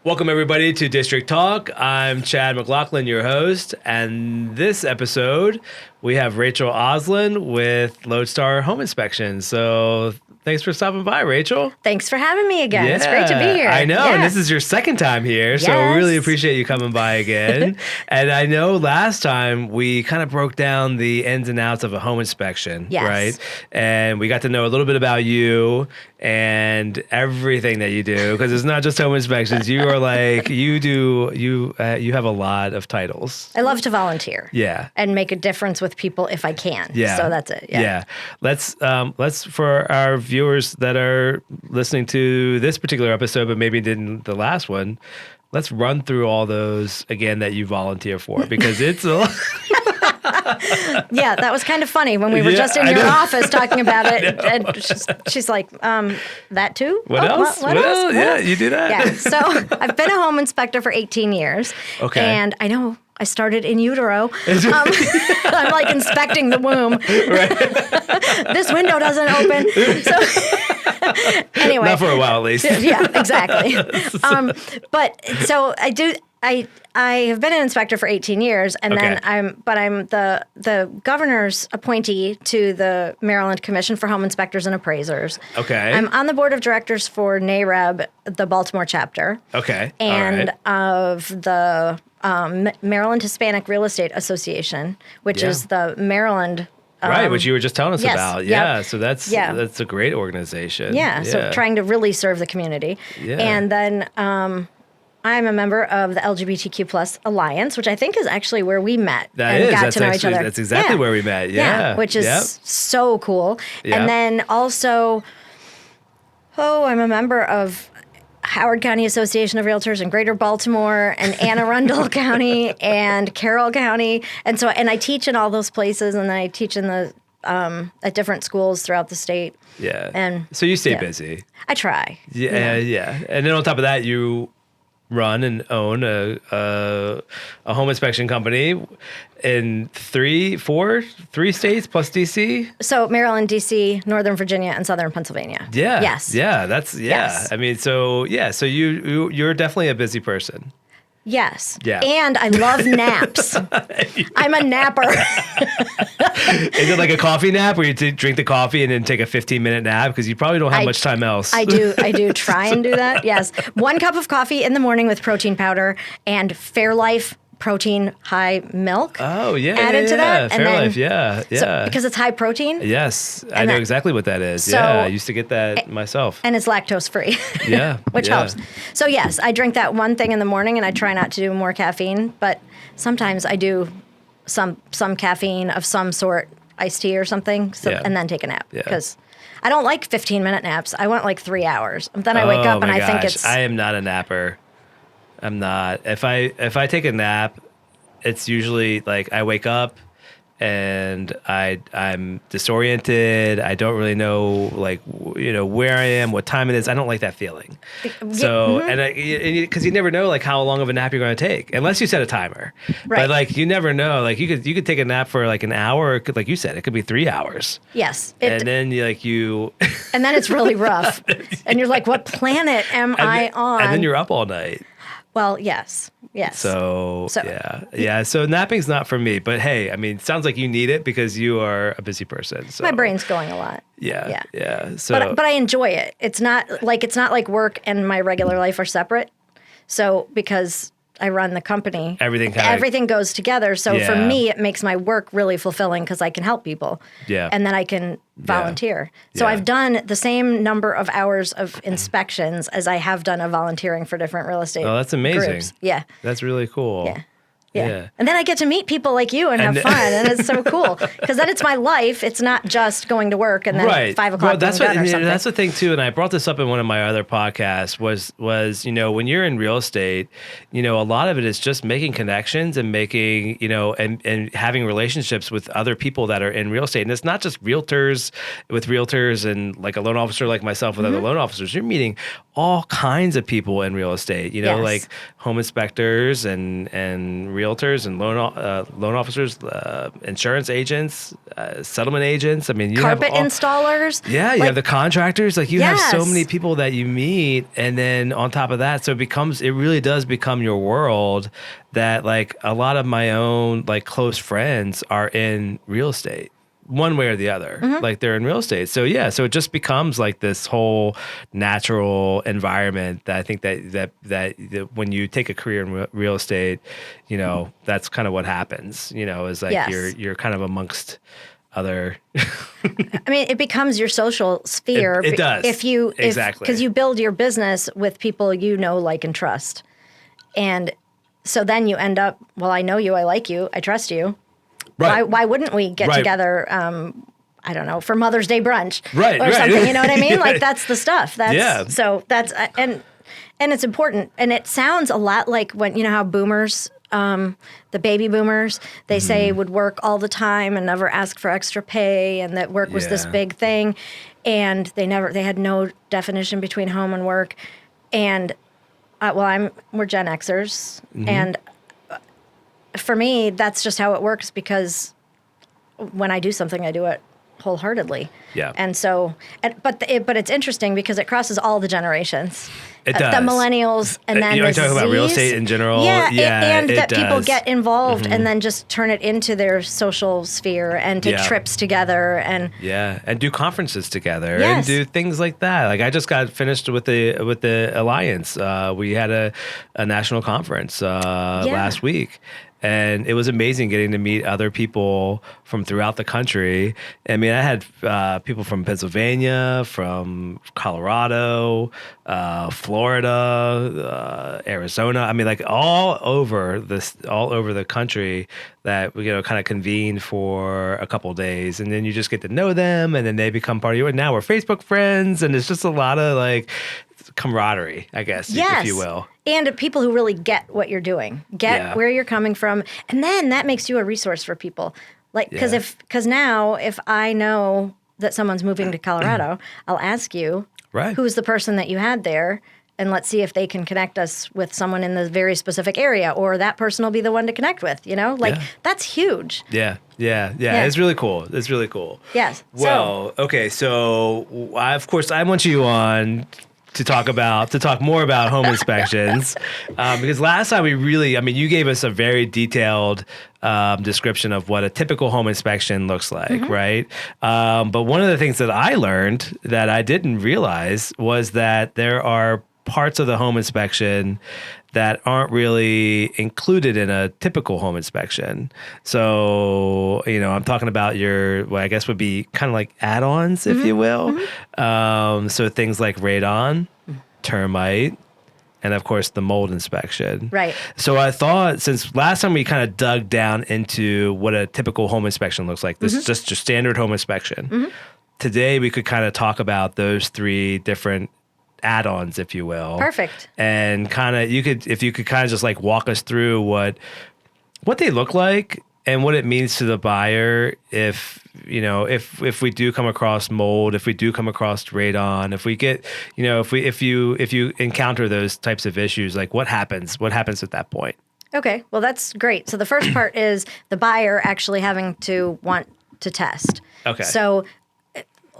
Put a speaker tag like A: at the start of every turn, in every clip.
A: Welcome, everybody, to District Talk. I'm Chad McLaughlin, your host. And this episode, we have Rachel Oslin with Lodestar Home Inspection. So thanks for stopping by, Rachel.
B: Thanks for having me again. Yeah, it's great to be here.
A: I know. And this is your second time here. So really appreciate you coming by again. And I know last time we kind of broke down the ins and outs of a home inspection, right? And we got to know a little bit about you and everything that you do, because it's not just home inspections. You are like, you have a lot of titles.
B: I love to volunteer.
A: Yeah.
B: And make a difference with people if I can.
A: Yeah.
B: So that's it.
A: Yeah. Let's for our viewers that are listening to this particular episode, but maybe didn't the last one, let's run through all those again that you volunteer for, because it's a
B: Yeah, that was kind of funny when we were just in your office talking about it. And she's like, that too?
A: What else?
B: What else?
A: Yeah, you do that.
B: Yeah, so I've been a home inspector for 18 years.
A: Okay.
B: And I know I started in utero. I'm like inspecting the womb.
A: Right.
B: This window doesn't open. So anyway.
A: Not for a while, at least.
B: Yeah, exactly. But so I have been an inspector for 18 years, and then I'm the governor's appointee to the Maryland Commission for Home Inspectors and Appraisers.
A: Okay.
B: I'm on the board of directors for NAREB, the Baltimore chapter.
A: Okay.
B: And of the Maryland Hispanic Real Estate Association, which is the Maryland.
A: Right, which you were just telling us about. Yeah,
B: yep.
A: so that's a great organization.
B: Yeah, so trying to really serve the community. Yeah. And then I'm a member of the LGBTQ Plus Alliance, which I think is actually where we met got to know each other.
A: That's exactly where we met. Yeah,
B: which is so cool. Yep. And then also, I'm a member of Howard County Association of Realtors in Greater Baltimore and Anne Arundel County and Carroll County. And so, and I teach in all those places, and then I teach in the at different schools throughout the state.
A: Yeah.
B: And
A: so you stay busy.
B: I try.
A: Yeah. And then on top of that, you run and own a home inspection company in three states plus DC.
B: So Maryland, DC, Northern Virginia, and Southern Pennsylvania.
A: Yeah.
B: Yes.
A: Yeah.
B: Yes.
A: I mean, so you're definitely a busy person.
B: Yes.
A: Yeah.
B: And I love naps. I'm a napper.
A: Is it like a coffee nap where you drink the coffee and then take a 15-minute nap? Because you probably don't have much time else.
B: I do try and do that, yes. 1 cup of coffee in the morning with protein powder and Fairlife protein high milk.
A: Oh, yeah.
B: Added to that.
A: Fairlife, yeah.
B: So, because it's high protein.
A: Yes. I know exactly what that is. I used to get that myself.
B: And it's lactose free.
A: Yeah.
B: Which helps. So yes, I drink that one thing in the morning, and I try not to do more caffeine, but sometimes I do some caffeine of some sort, iced tea or something, and then take a nap. Because I don't like 15-minute naps. I want like 3 hours. Then I wake up and I think it's...
A: I am not a napper. I'm not. If I take a nap, it's usually like I wake up and I'm disoriented. I don't really know where I am, what time it is. I don't like that feeling. So because you never know like how long of a nap you're going to take unless you set a timer. Right. But like you never know. Like you could take a nap for like an hour. Or it could, like you said, it could be 3 hours.
B: Yes.
A: And then you.
B: And then it's really rough. And you're like, what planet am I on?
A: And then you're up all night.
B: Well, yes.
A: So yeah. So napping's not for me, but hey, I mean, sounds like you need it because you are a busy person. So
B: my brain's going a lot.
A: Yeah. So,
B: but I enjoy it. It's not like work and my regular life are separate. So because I run the company, everything goes together. So for me, it makes my work really fulfilling because I can help people. Yeah. And then I can volunteer. So I've done the same number of hours of inspections as I have done of volunteering for different real estate.
A: Oh, that's amazing.
B: Groups. Yeah.
A: That's really cool.
B: Yeah. And then I get to meet people like you and have fun, and it's so cool. Because then it's my life. It's not just going to work and then at 5 o'clock being done or something.
A: That's the thing, too, and I brought this up in one of my other podcasts, was when you're in real estate, a lot of it is just making connections and making, and having relationships with other people that are in real estate. And it's not just realtors with realtors and like a loan officer like myself with other loan officers. You're meeting all kinds of people in real estate, like home inspectors and realtors and loan officers, insurance agents, settlement agents. I mean, you
B: carpet
A: have
B: installers.
A: Yeah, you have the contractors. Like you have so
B: Yes.
A: many people that you meet, and then on top of that, so it really does become your world. That like a lot of my own like close friends are in real estate, one way or the other. Like they're in real estate. So yeah, so it just becomes like this whole natural environment that I think that when you take a career in real estate, you know, that's kind of what happens, you know, is like
B: Yes.
A: you're kind of amongst other.
B: I mean, it becomes your social sphere.
A: It does. Exactly.
B: Because you build your business with people you know, like, and trust. And so then you end up, well, I know you, I like you, I trust you.
A: Right.
B: Why wouldn't we get
A: Right.
B: together, I don't know, for Mother's Day brunch
A: Right,
B: or
A: right.
B: something, you know what I mean?
A: Yeah.
B: Like, that's the stuff.
A: Yeah.
B: So that's, and it's important. And it sounds a lot like when, you know how boomers, the baby boomers, they say would work all the time and never ask for extra pay, and that work was this
A: Yeah.
B: big thing. And they had no definition between home and work. And, we're Gen Xers. And for me, that's just how it works, because when I do something, I do it wholeheartedly.
A: Yeah.
B: And so, but it's interesting because it crosses all the generations.
A: It does.
B: The millennials and then
A: you
B: the
A: want to talk about real
B: Zs.
A: estate in general?
B: Yeah, and
A: it
B: that people
A: does.
B: get involved and then just turn it into their social sphere and to
A: Yeah.
B: trips together and
A: Yeah, and do conferences together and
B: Yes.
A: do things like that. Like I just got finished with the Alliance. We had a national conference last week. And it was amazing getting to meet other people from throughout the country. I mean, I had people from Pennsylvania, from Colorado, Florida, Arizona. I mean, like all over the country that we kind of convene for a couple of days, and then you just get to know them, and then they become part of you. And now we're Facebook friends, and it's just a lot of like camaraderie, I guess, if you will.
B: And people who really get what you're doing, get where you're coming from. And then that makes you a resource for people. Like, because now if I know that someone's moving to Colorado, I'll ask you, who's the person that you had there? And let's see if they can connect us with someone in the very specific area, or that person will be the one to connect with, you know? Like, that's huge.
A: Yeah. It's really cool.
B: Yes.
A: Well, okay. So of course I want you on to talk more about home inspections, because last time you gave us a very detailed description of what a typical home inspection looks like, right? But one of the things that I learned that I didn't realize was that there are parts of the home inspection that aren't really included in a typical home inspection. So, I'm talking about what I guess would be kind of like add-ons, if you will. So things like radon, termite, and of course the mold inspection.
B: Right.
A: So I thought, since last time we kind of dug down into what a typical home inspection looks like, this is just your standard home inspection. Today we could kind of talk about those three different add-ons, if you will.
B: Perfect.
A: And kind of if you could kind of just like walk us through what they look like and what it means to the buyer if we do come across mold, if we do come across radon, if we get, if you encounter those types of issues, like what happens at that point?
B: Okay, well, that's great. So the first part is the buyer actually having to want to test.
A: Okay.
B: So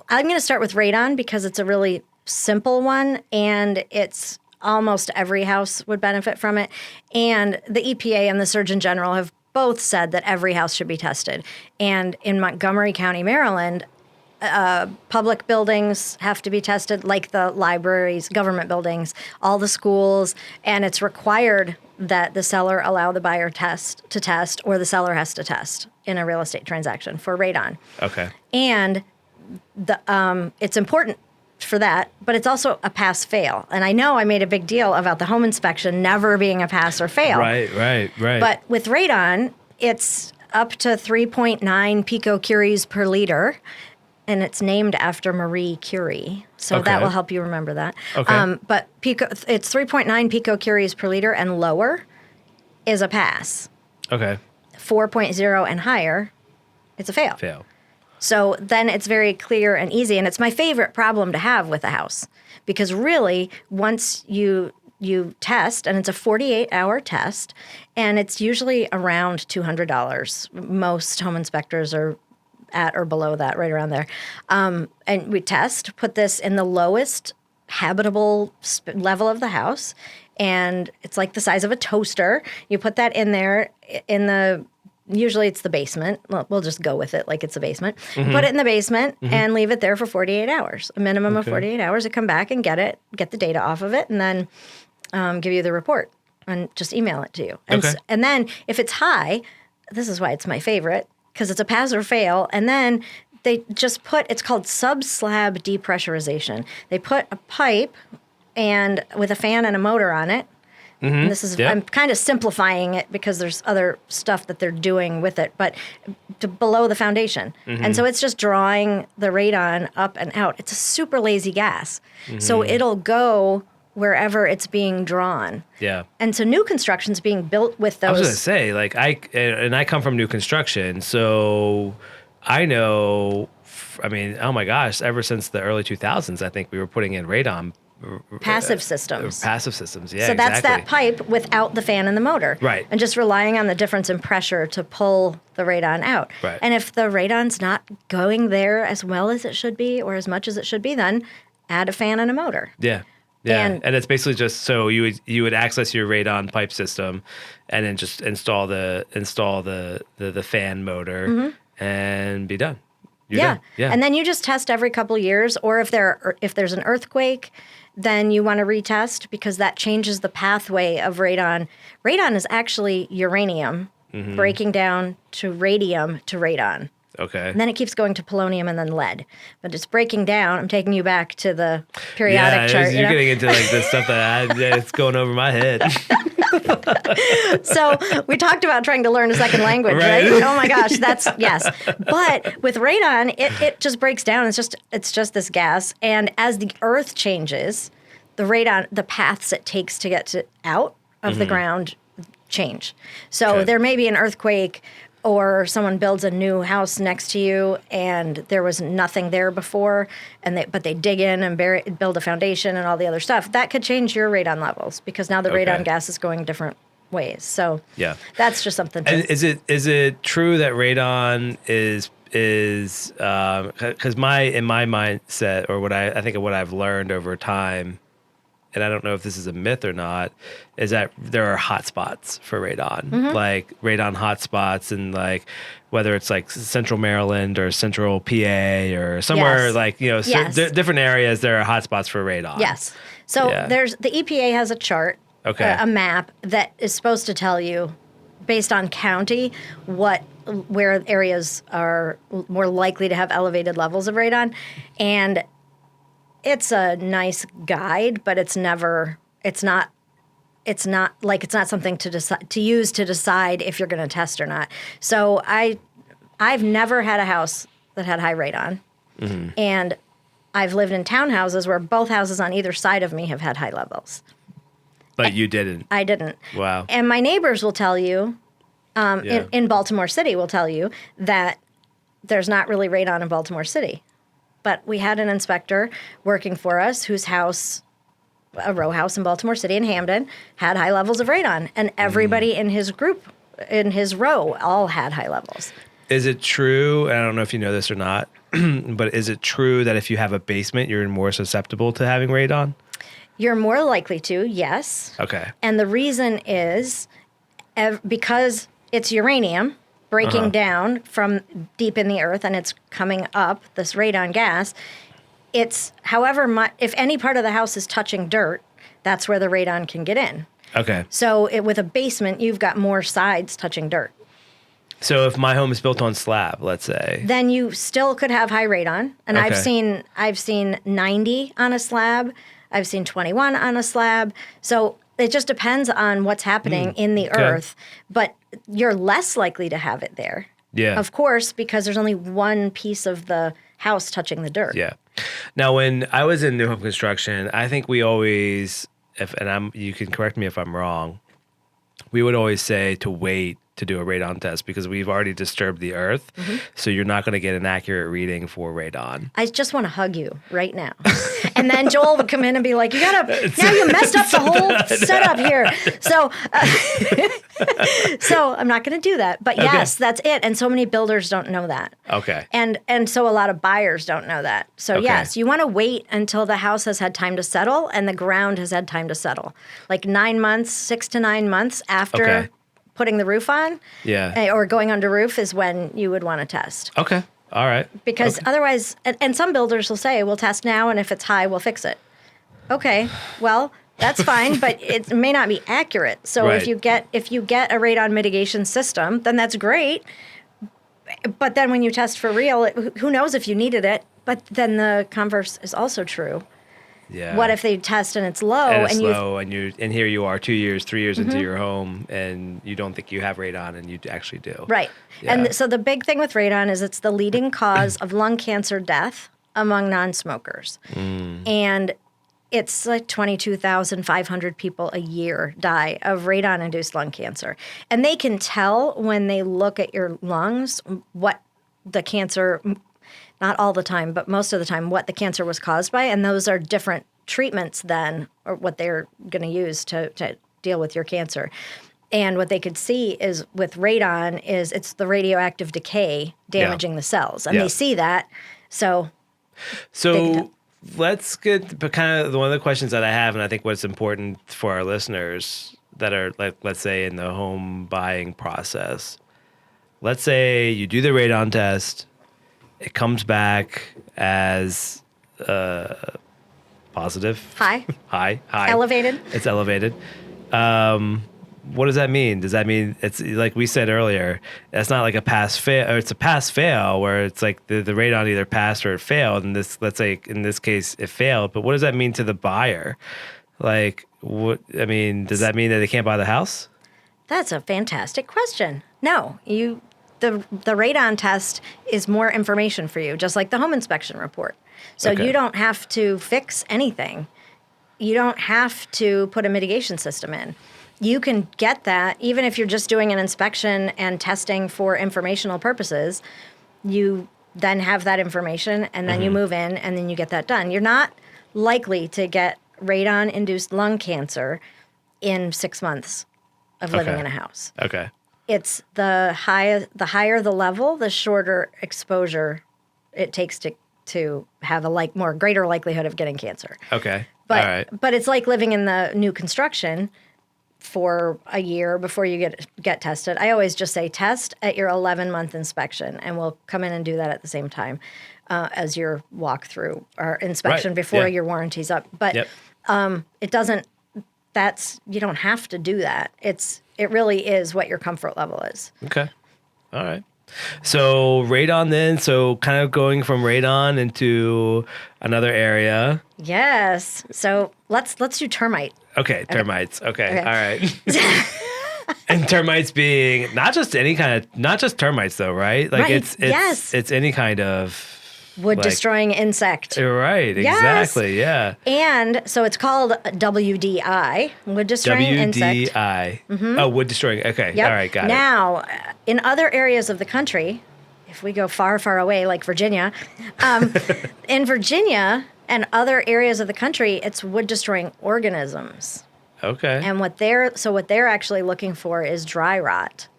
B: I'm going to start with radon because it's a really simple one, and it's almost every house would benefit from it. And the EPA and the Surgeon General have both said that every house should be tested. And in Montgomery County, Maryland, public buildings have to be tested, like the libraries, government buildings, all the schools, and it's required that the seller allow the buyer to test, or the seller has to test in a real estate transaction for radon.
A: Okay.
B: And it's important for that, but it's also a pass-fail. And I know I made a big deal about the home inspection never being a pass or fail.
A: Right.
B: But with radon, it's up to 3.9 picocuries per liter, and it's named after Marie Curie. So that will help you remember that.
A: Okay.
B: But it's 3.9 picocuries per liter, and lower is a pass.
A: Okay.
B: 4.0 and higher, it's a fail. So then it's very clear and easy, and it's my favorite problem to have with a house, because really, once you you test, and it's a 48-hour test, and it's usually around $200. Most home inspectors are at or below that, right around there. And we put this in the lowest habitable level of the house, and it's like the size of a toaster. You put that in there usually it's the basement. Well, we'll just go with it like it's a basement. Mm-hmm. Put it in the basement and leave it there for 48 hours, a minimum of 48 hours to come back and get the data off of it, and then give you the report and just email it to you. And then if it's high, this is why it's my favorite, because it's a pass or fail. And then they just it's called sub-slab depressurization. They put a pipe and with a fan and a motor on it. Mm-hmm. And this is, I'm kind of simplifying it because there's other stuff that they're doing with it, but below the foundation. Mm-hmm. And so it's just drawing the radon up and out. It's a super lazy gas. Mm-hmm. So it'll go wherever it's being drawn.
A: Yeah.
B: And so new construction's being built with those.
A: I was going to say, like, I come from new construction, so I know, I mean, oh my gosh, ever since the early 2000s, I think we were putting in radon.
B: Passive systems.
A: Passive systems, yeah.
B: So that's that pipe without the fan and the motor.
A: Right.
B: And just relying on the difference in pressure to pull the radon out.
A: Right.
B: And if the radon's not going there as well as it should be or as much as it should be, then add a fan and a motor.
A: Yeah. Yeah. And it's basically just so you would access your radon pipe system and then just install the fan motor and be done. You're done. Yeah.
B: And then you just test every couple of years, or if there's an earthquake, then you want to retest because that changes the pathway of radon. Radon is actually uranium breaking down to radium to radon.
A: Okay.
B: And then it keeps going to polonium and then lead. But it's breaking down. I'm taking you back to the periodic chart.
A: You're getting into like this stuff it's going over my head.
B: So we talked about trying to learn a second language, right? Oh my gosh, yes. But with radon, it just breaks down. It's just this gas. And as the earth changes, the radon, the paths it takes to get out of the ground change. So there may be an earthquake or someone builds a new house next to you and there was nothing there before, but they dig in and build a foundation and all the other stuff. That could change your radon levels because now the radon gas is going different ways. So that's just something.
A: And is it true that radon is because in my mindset, or what I think of what I've learned over time, and I don't know if this is a myth or not, is that there are hotspots for radon, like radon hotspots, and like whether it's like Central Maryland or Central PA or somewhere like different areas, there are hotspots for radon.
B: Yes. So there's the EPA has a chart, a map that is supposed to tell you, based on county, where areas are more likely to have elevated levels of radon, and it's a nice guide, but it's not something to use to decide if you're going to test or not. So I've never had a house that had high radon, and I've lived in townhouses where both houses on either side of me have had high levels.
A: But you didn't.
B: I didn't.
A: Wow.
B: And my neighbors will tell you, in Baltimore City, will tell you that there's not really radon in Baltimore City. But we had an inspector working for us whose house, a row house in Baltimore City in Hamden, had high levels of radon. And everybody in his group, in his row, all had high levels.
A: Is it true, and I don't know if you know this or not, but is it true that if you have a basement, you're more susceptible to having radon?
B: You're more likely to, yes.
A: Okay.
B: And the reason is because it's uranium breaking down from deep in the earth, and it's coming up, this radon gas, it's however much, if any part of the house is touching dirt, that's where the radon can get in.
A: Okay.
B: So with a basement, you've got more sides touching dirt.
A: So if my home is built on slab, let's say,
B: then you still could have high radon. And I've seen 90 on a slab. I've seen 21 on a slab. So it just depends on what's happening in the earth, but you're less likely to have it there.
A: Yeah.
B: Of course, because there's only one piece of the house touching the dirt.
A: Yeah. Now, when I was in new home construction, I think we always, you can correct me if I'm wrong, we would always say to wait to do a radon test because we've already disturbed the earth. So you're not going to get an accurate reading for radon.
B: I just want to hug you right now. And then Joel would come in and be like, now you messed up the whole setup here. So I'm not going to do that. But yes, that's it. And so many builders don't know that.
A: Okay.
B: And so a lot of buyers don't know that. So yes, you want to wait until the house has had time to settle and the ground has had time to settle. Like 9 months, 6 to 9 months after putting the roof on or going under roof is when you would want to test.
A: Okay. All right.
B: Because otherwise, and some builders will say, we'll test now, and if it's high, we'll fix it. Okay, well, that's fine, but it may not be accurate. So if you get a radon mitigation system, then that's great. But then when you test for real, who knows if you needed it? But then the converse is also true.
A: Yeah.
B: What if they test and it's low?
A: And here you are 2 years, 3 years into your home, and you don't think you have radon, and you actually do.
B: Right. Yeah. And so the big thing with radon is it's the leading cause of lung cancer death among non-smokers. And it's like 22,500 people a year die of radon-induced lung cancer. And they can tell when they look at your lungs what the cancer, not all the time, but most of the time, what the cancer was caused by. And those are different treatments than or what they're going to use to deal with your cancer. And what they could see is with radon is it's the radioactive decay damaging the cells. And they see that. So
A: let's get kind of one of the questions that I have, and I think what's important for our listeners that are, like, let's say, in the home buying process. Let's say you do the radon test. It comes back as positive.
B: High.
A: High.
B: Elevated.
A: It's elevated. What does that mean? Does that mean it's like we said earlier? It's not like a pass fail, or it's a pass fail where it's like the radon either passed or it failed. And let's say in this case it failed. But what does that mean to the buyer? Like, what? I mean, does that mean that they can't buy the house?
B: That's a fantastic question. No, the radon test is more information for you, just like the home inspection report. So you don't have to fix anything. You don't have to put a mitigation system in. You can get that even if you're just doing an inspection and testing for informational purposes. You then have that information, and then you move in, and then you get that done. You're not likely to get radon-induced lung cancer in 6 months of living in a house.
A: Okay.
B: It's the higher the level, the shorter exposure it takes to have a greater likelihood of getting cancer.
A: Okay.
B: But,
A: all right.
B: But it's like living in the new construction for a year before you get tested. I always just say test at your 11-month inspection, and we'll come in and do that at the same time as your walkthrough or inspection before your warranty's up. But it doesn't. You don't have to do that. It really is what your comfort level is.
A: Okay. All right. So radon then, so kind of going from radon into another area.
B: Yes. So let's do termite.
A: Okay, termites. Okay. All right. And termites being not just termites though, right? Like it's any kind of
B: wood destroying insect.
A: Right, exactly. Yeah.
B: And so it's called WDI, wood destroying insect.
A: WDI. Oh, wood destroying. Okay.
B: Yep.
A: All right, got it.
B: Now, in other areas of the country, if we go far, far away, like Virginia, in Virginia and other areas of the country, it's wood destroying organisms.
A: Okay.
B: And what they're actually looking for is dry rot.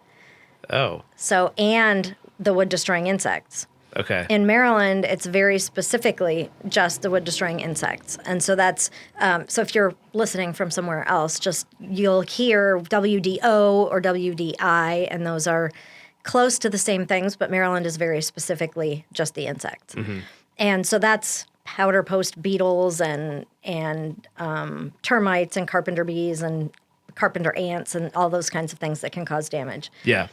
A: Oh.
B: So, and the wood destroying insects.
A: Okay.
B: In Maryland, it's very specifically just the wood destroying insects. And so that's, so if you're listening from somewhere else, you'll hear WDO or WDI, and those are close to the same things, but Maryland is very specifically just the insects. And so that's powder post beetles and termites and carpenter bees and carpenter ants and all those kinds of things that can cause damage.
A: Yeah.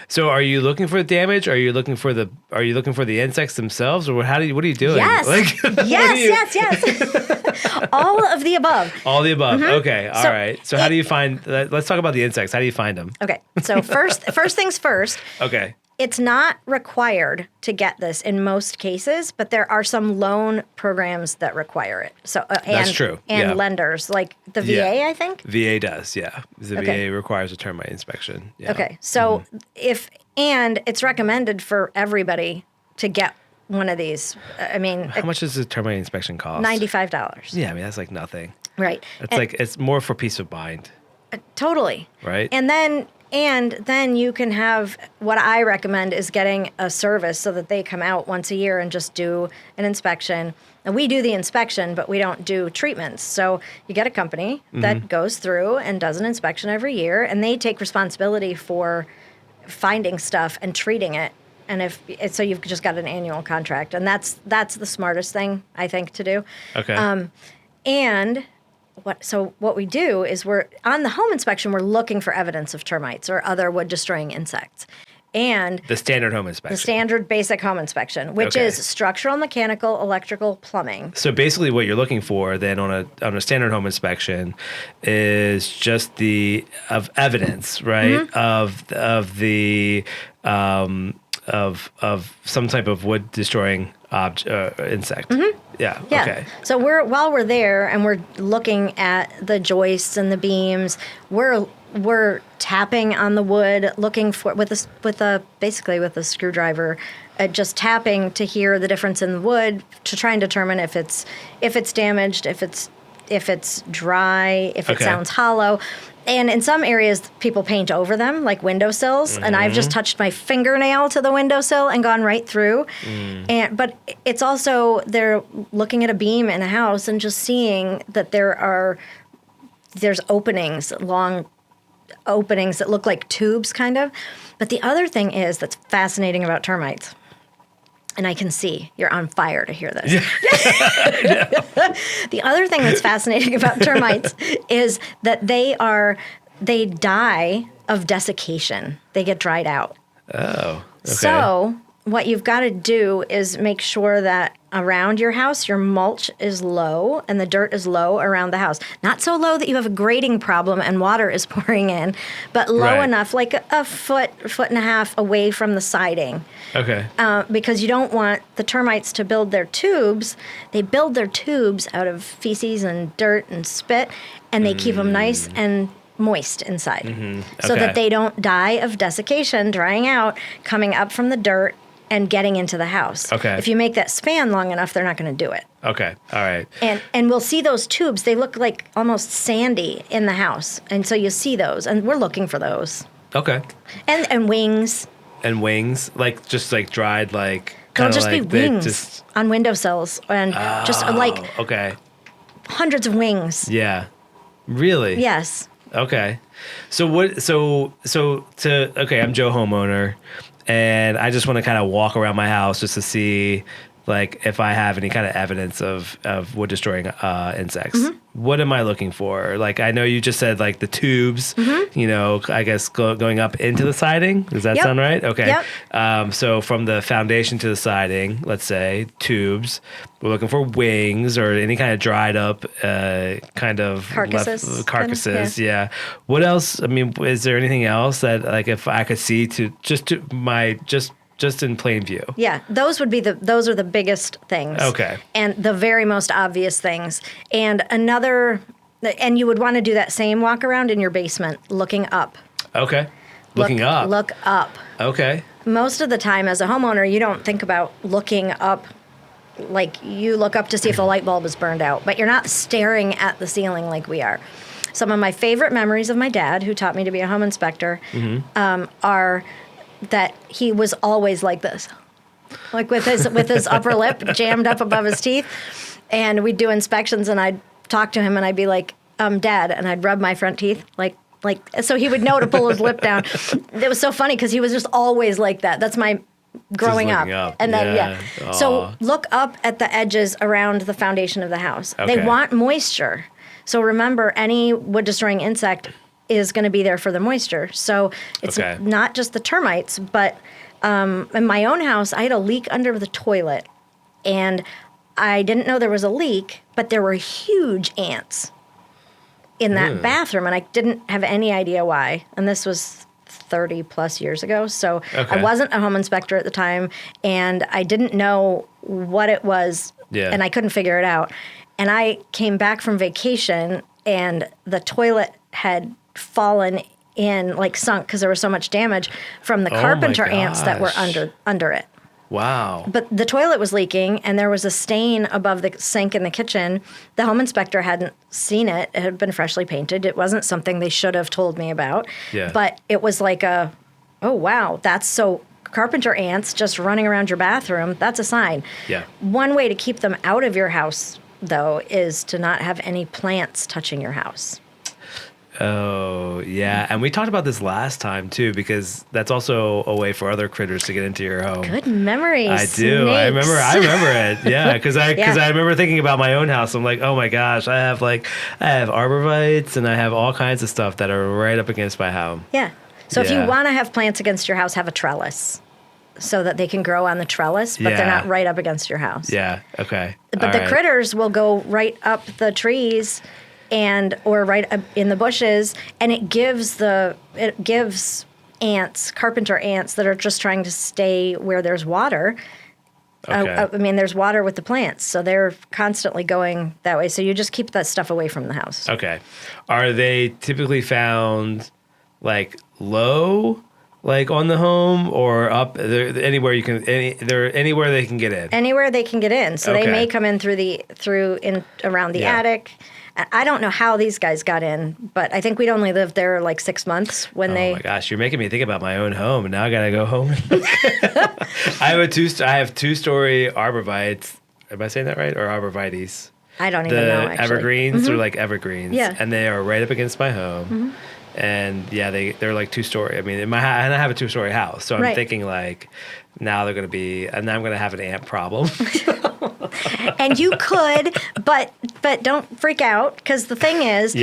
A: So are you looking for the damage? Are you looking for the insects themselves, or what are you doing?
B: Yes. Yes. All of the above.
A: All the above. Okay. All right. So how do you find let's talk about the insects. How do you find them?
B: Okay. So first things first.
A: Okay.
B: It's not required to get this in most cases, but there are some loan programs that require it. So
A: that's true.
B: And lenders like the VA, I think.
A: VA does, yeah. The VA requires a termite inspection. Yeah.
B: Okay, so and it's recommended for everybody to get one of these. I mean,
A: how much does the termite inspection cost?
B: $95.
A: Yeah, I mean that's like nothing.
B: Right.
A: It's more for peace of mind.
B: Totally.
A: Right.
B: And then you can have what I recommend is getting a service so that they come out once a year and just do an inspection. And we do the inspection, but we don't do treatments. So you get a company that goes through and does an inspection every year, and they take responsibility for finding stuff and treating it. And so you've just got an annual contract, and that's the smartest thing I think to do.
A: Okay.
B: And what we do is we're on the home inspection, we're looking for evidence of termites or other wood destroying insects. And
A: the standard home inspection.
B: The standard basic home inspection, which is structural, mechanical, electrical, plumbing.
A: So basically what you're looking for then on a standard home inspection is just of evidence, right? Of some type of wood destroying insect. Yeah. Okay.
B: So while we're there and we're looking at the joists and the beams, we're tapping on the wood, looking for with a screwdriver, just tapping to hear the difference in the wood to try and determine if it's damaged, if it's dry, if it sounds hollow. And in some areas, people paint over them, like windowsills. And I've just touched my fingernail to the windowsill and gone right through. But it's also, they're looking at a beam in a house and just seeing that there's openings, long openings that look like tubes, kind of. But the other thing that's fascinating about termites, and I can see you're on fire to hear this. The other thing that's fascinating about termites is that they die of desiccation. They get dried out.
A: Oh, okay.
B: So what you've got to do is make sure that around your house, your mulch is low and the dirt is low around the house. Not so low that you have a grading problem and water is pouring in, but low enough, like a foot and a half away from the siding.
A: Okay.
B: Because you don't want the termites to build their tubes. They build their tubes out of feces and dirt and spit, and they keep them nice and moist inside so that they don't die of desiccation, drying out, coming up from the dirt and getting into the house.
A: Okay.
B: If you make that span long enough, they're not going to do it.
A: Okay. All right.
B: And we'll see those tubes. They look like almost sandy in the house. And so you see those, and we're looking for those.
A: Okay.
B: And wings.
A: And wings, like just like dried, like
B: They'll just
A: like
B: be wings on windowsills and just like hundreds of wings.
A: Yeah. Really?
B: Yes.
A: Okay. So I'm Joe homeowner, and I just want to kind of walk around my house just to see like if I have any kind of evidence of wood destroying insects. What am I looking for? Like, I know you just said like the tubes, I guess going up into the siding. Does that sound right? Okay.
B: Yep.
A: So from the foundation to the siding, let's say tubes, we're looking for wings or any kind of dried up kind of carcasses. Yeah. What else? I mean, is there anything else that like if I could see just in plain view? Yeah,
B: those are the biggest things.
A: Okay.
B: And the very most obvious things. And you would want to do that same walk around in your basement, looking up.
A: Okay. Looking up.
B: Look up.
A: Okay.
B: Most of the time as a homeowner, you don't think about looking up. Like you look up to see if the light bulb is burned out, but you're not staring at the ceiling like we are. Some of my favorite memories of my dad, who taught me to be a home inspector, are that he was always like this, like with his upper lip jammed up above his teeth. And we'd do inspections, and I'd talk to him, and I'd be like, Dad, and I'd rub my front teeth, like so he would know to pull his lip down. It was so funny because he was just always like that. That's my growing up. And then so look up at the edges around the foundation of the house. Okay. They want moisture. So remember, any wood destroying insect is going to be there for the moisture. So it's not just the termites, but in my own house, I had a leak under the toilet, and I didn't know there was a leak, but there were huge ants in that bathroom, and I didn't have any idea why. And this was 30 plus years ago. So I wasn't a home inspector at the time, and I didn't know what it was, and I couldn't figure it out. And I came back from vacation, and the toilet had fallen in, like sunk, because there was so much damage from the carpenter ants that were under it.
A: Wow.
B: But the toilet was leaking, and there was a stain above the sink in the kitchen. The home inspector hadn't seen it. It had been freshly painted. It wasn't something they should have told me about.
A: Yeah.
B: But it was like oh, wow, that's so carpenter ants just running around your bathroom. That's a sign.
A: Yeah.
B: One way to keep them out of your house, though, is to not have any plants touching your house.
A: Oh, yeah. And we talked about this last time, too, because that's also a way for other critters to get into your home.
B: Good memories.
A: I do.
B: Snakes.
A: I remember it. Yeah, because I remember thinking about my own house. I'm like, oh, my gosh, I have arborvitaes, and I have all kinds of stuff that are right up against my home.
B: Yeah. So if you want to have plants against your house, have a trellis so that they can grow on the trellis, but they're not right up against your house.
A: Yeah, okay.
B: But the critters will go right up the trees or right up in the bushes, and it gives ants, carpenter ants that are just trying to stay where there's water.
A: Okay.
B: There's water with the plants, so they're constantly going that way. So you just keep that stuff away from the house.
A: Okay. Are they typically found like low, like on the home, or up? They're anywhere anywhere they can get in.
B: Anywhere they can get in. So they may come in around the attic. I don't know how these guys got in, but I think we'd only lived there like 6 months when they.
A: Oh my gosh, you're making me think about my own home, and now I gotta go home. I have 2-story arborvitaes. Am I saying that right? Or arborvitaes?
B: I don't even know. Actually,
A: evergreens are like evergreens.
B: Yeah,
A: and they are right up against my home. Mm-hmm. And yeah, they're like 2-story. I mean, and I have a 2-story house, so I'm thinking like now I'm going to have an ant problem.
B: And you could, but don't freak out, because the thing is,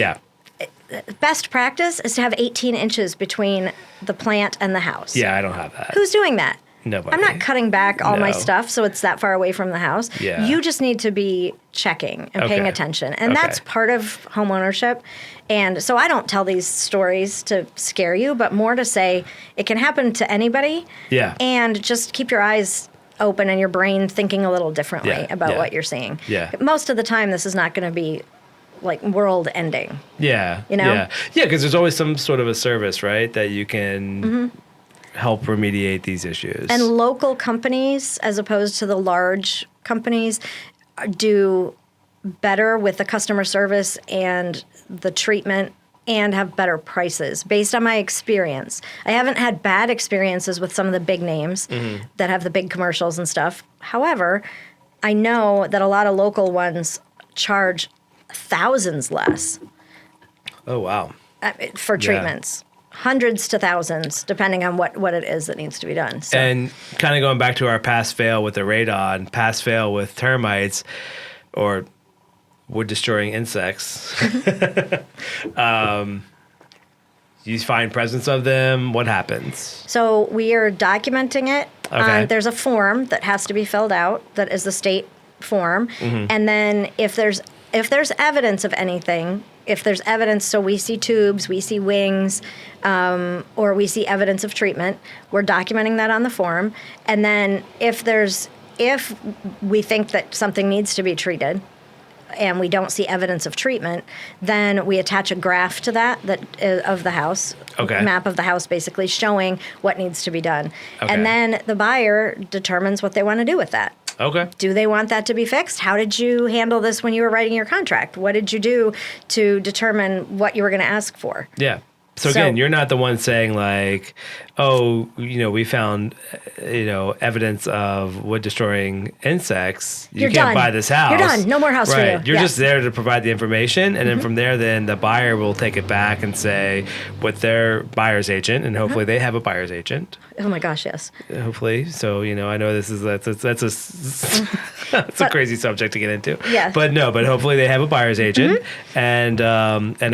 B: best practice is to have 18 inches between the plant and the house.
A: Yeah, I don't have that.
B: Who's doing that?
A: Nobody.
B: I'm not cutting back all my stuff so it's that far away from the house.
A: Yeah.
B: You just need to be checking and paying attention. And that's part of home ownership. And so I don't tell these stories to scare you, but more to say it can happen to anybody.
A: Yeah.
B: And just keep your eyes open and your brain thinking a little differently about what you're seeing.
A: Yeah.
B: Most of the time, this is not going to be like world ending.
A: Yeah.
B: You know?
A: Yeah, because there's always some sort of a service, right, that you can help remediate these issues.
B: And local companies, as opposed to the large companies, do better with the customer service and the treatment and have better prices based on my experience. I haven't had bad experiences with some of the big names that have the big commercials and stuff. However, I know that a lot of local ones charge thousands less.
A: Oh, wow.
B: For treatments. Hundreds to thousands, depending on what it is that needs to be done. So.
A: And kind of going back to our pass fail with the radon, pass fail with termites, or wood destroying insects. You find presence of them. What happens? So
B: we are documenting it.
A: Okay.
B: There's a form that has to be filled out. That is the state form. And then if there's evidence of anything. If there's evidence, so we see tubes, we see wings, or we see evidence of treatment, we're documenting that on the form. And then if we think that something needs to be treated and we don't see evidence of treatment, then we attach a graph to that of the house, map of the house basically, showing what needs to be done. Okay. And then the buyer determines what they want to do with that.
A: Okay.
B: Do they want that to be fixed? How did you handle this when you were writing your contract? What did you do to determine what you were going to ask for?
A: Yeah. So again, you're not the one saying like, oh, we found, evidence of wood destroying insects. You can't buy this house.
B: You're done. No more house for you.
A: You're just there to provide the information. And then from there, then the buyer will take it back and say with their buyer's agent, and hopefully they have a buyer's agent.
B: Oh my gosh, yes.
A: Hopefully. So, I know that's a crazy subject to get into.
B: Yeah.
A: But hopefully they have a buyer's agent, and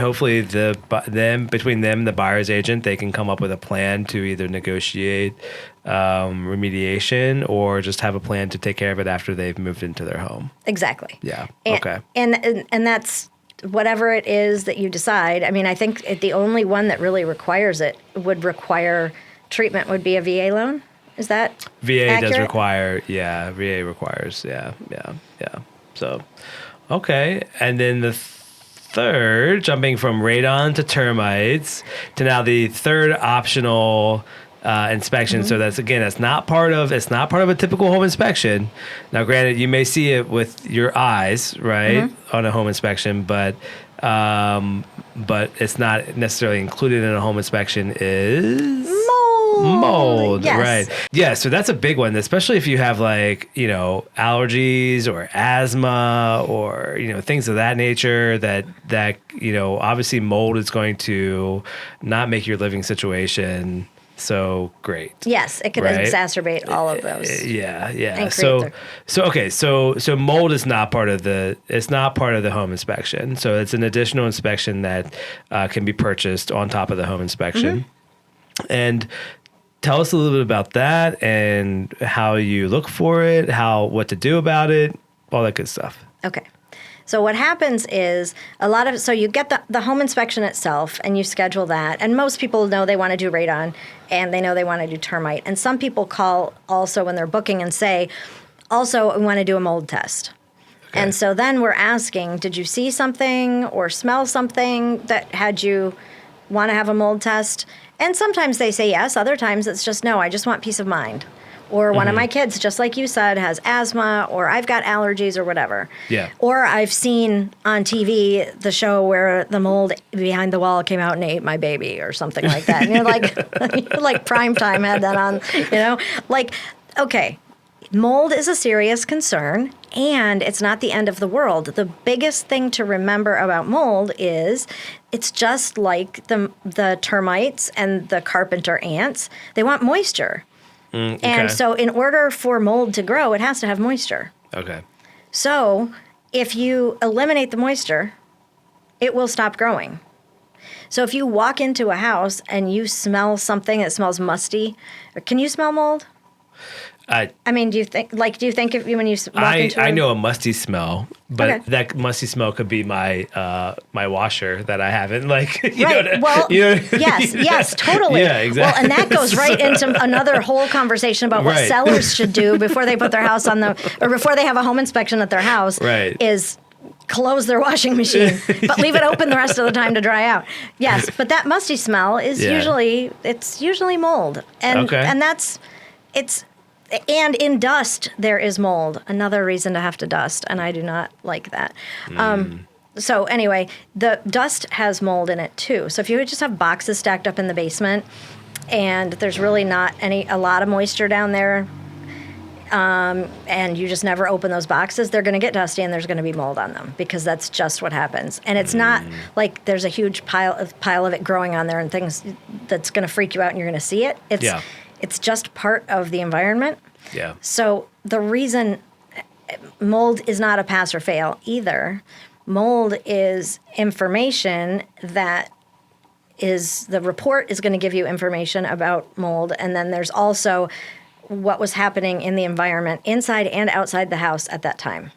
A: hopefully between them, the buyer's agent, they can come up with a plan to either negotiate remediation or just have a plan to take care of it after they've moved into their home.
B: Exactly.
A: Yeah.
B: And that's whatever it is that you decide. I mean, I think the only one that really would require treatment would be a VA loan. Is that
A: VA
B: accurate?
A: does require? Yeah, VA requires. Yeah. So, okay, and then the third, jumping from radon to termites to now the third optional inspection. So that's not part of a typical home inspection. Now, granted, you may see it with your eyes, right, on a home inspection, but it's not necessarily included in a home inspection. Is mold,
B: yes.
A: Right? Yeah, so that's a big one, especially if you have allergies or asthma or things of that nature. That obviously mold is going to not make your living situation so great.
B: Yes, it could exacerbate all of those.
A: Yeah. So mold is not part of the home inspection. So it's an additional inspection that can be purchased on top of the home inspection. And tell us a little bit about that and how you look for it, what to do about it, all that good stuff.
B: Okay. So what happens is so you get the home inspection itself and you schedule that. And most people know they want to do radon and they know they want to do termite. And some people call also when they're booking and say, also, we want to do a mold test. Okay. And so then we're asking, did you see something or smell something that had you want to have a mold test? And sometimes they say yes. Other times it's just, no, I just want peace of mind. Or one of my kids, just like you said, has asthma, or I've got allergies or whatever. Yeah. Or I've seen on TV the show where the mold behind the wall came out and ate my baby or something like that. And you're like Primetime had that on, okay, mold is a serious concern and it's not the end of the world. The biggest thing to remember about mold is it's just like the termites and the carpenter ants. They want moisture. Okay. And so in order for mold to grow, it has to have moisture. Okay. So if you eliminate the moisture, it will stop growing. So if you walk into a house and you smell something that smells musty, can you smell mold? I mean, do you think if when you walk into
A: I know a musty smell, but that musty smell could be my my washer that I haven't
B: Yes, totally. Yeah, exactly. Well, and that goes right into another whole conversation about what sellers should do before they put their house or before they have a home inspection at their house. Right. Is close their washing machine, but leave it open the rest of the time to dry out. Yes, but that musty smell is usually mold, and And in dust, there is mold. Another reason to have to dust, and I do not like that. So anyway, the dust has mold in it too. So if you just have boxes stacked up in the basement, and there's really not a lot of moisture down there, and you just never open those boxes, they're going to get dusty and there's going to be mold on them because that's just what happens. And it's not like there's a huge pile of it growing on there and things that's going to freak you out and you're going to see it. It's just part of the environment. Yeah. So the reason mold is not a pass or fail either. Mold is information that the report is going to give you information about mold. And then there's also what was happening in the environment inside and outside the house at that time.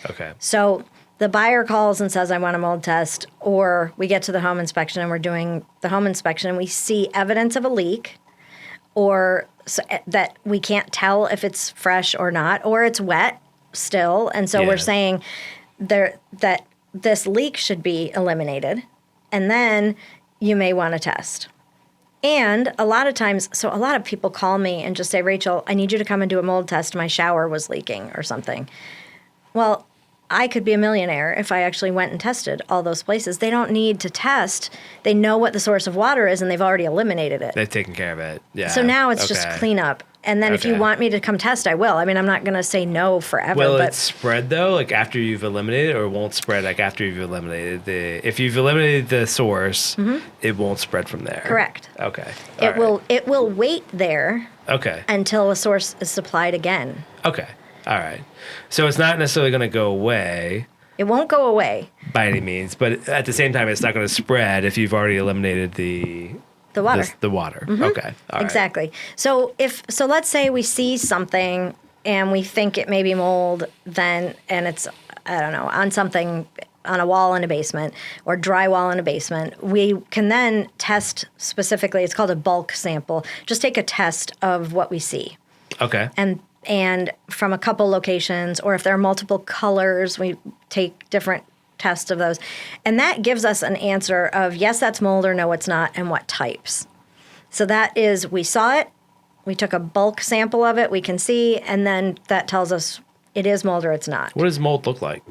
B: Okay. So the buyer calls and says, I want a mold test, or we get to the home inspection and we're doing the home inspection and we see evidence of a leak, or that we can't tell if it's fresh or not, or it's wet still. And so we're saying that this leak should be eliminated, and then you may want to test. And a lot of times, so a lot of people call me and just say, Rachel, I need you to come and do a mold test. My shower was leaking or something. Well, I could be a millionaire if I actually went and tested all those places. They don't need to test. They know what the source of water is, and they've already eliminated it.
A: They've taken care of it. Yeah.
B: So now it's just cleanup. And then if you want me to come test, I will. I mean, I'm not going to say no forever.
A: Will it spread, though, like after you've eliminated, or it won't spread like after you've eliminated if you've eliminated the source, it won't spread from there?
B: Correct.
A: Okay.
B: It will wait there until a source is supplied again.
A: Okay. All right. So it's not necessarily going to go away.
B: It won't go away.
A: By any means. But at the same time, it's not going to spread if you've already eliminated the
B: water.
A: The water. Mm-hmm. Okay. All right.
B: Exactly. So let's say we see something and we think it may be mold, and it's, I don't know, on something on a wall in a basement or drywall in a basement, we can then test specifically. It's called a bulk sample. Just take a test of what we see.
A: Okay.
B: And from a couple locations, or if there are multiple colors, we take different tests of those. And that gives us an answer of yes, that's mold, or no, it's not, and what types. So that is, we saw it, we took a bulk sample of it, we can see, and then that tells us it is mold or it's not.
A: What does mold look like?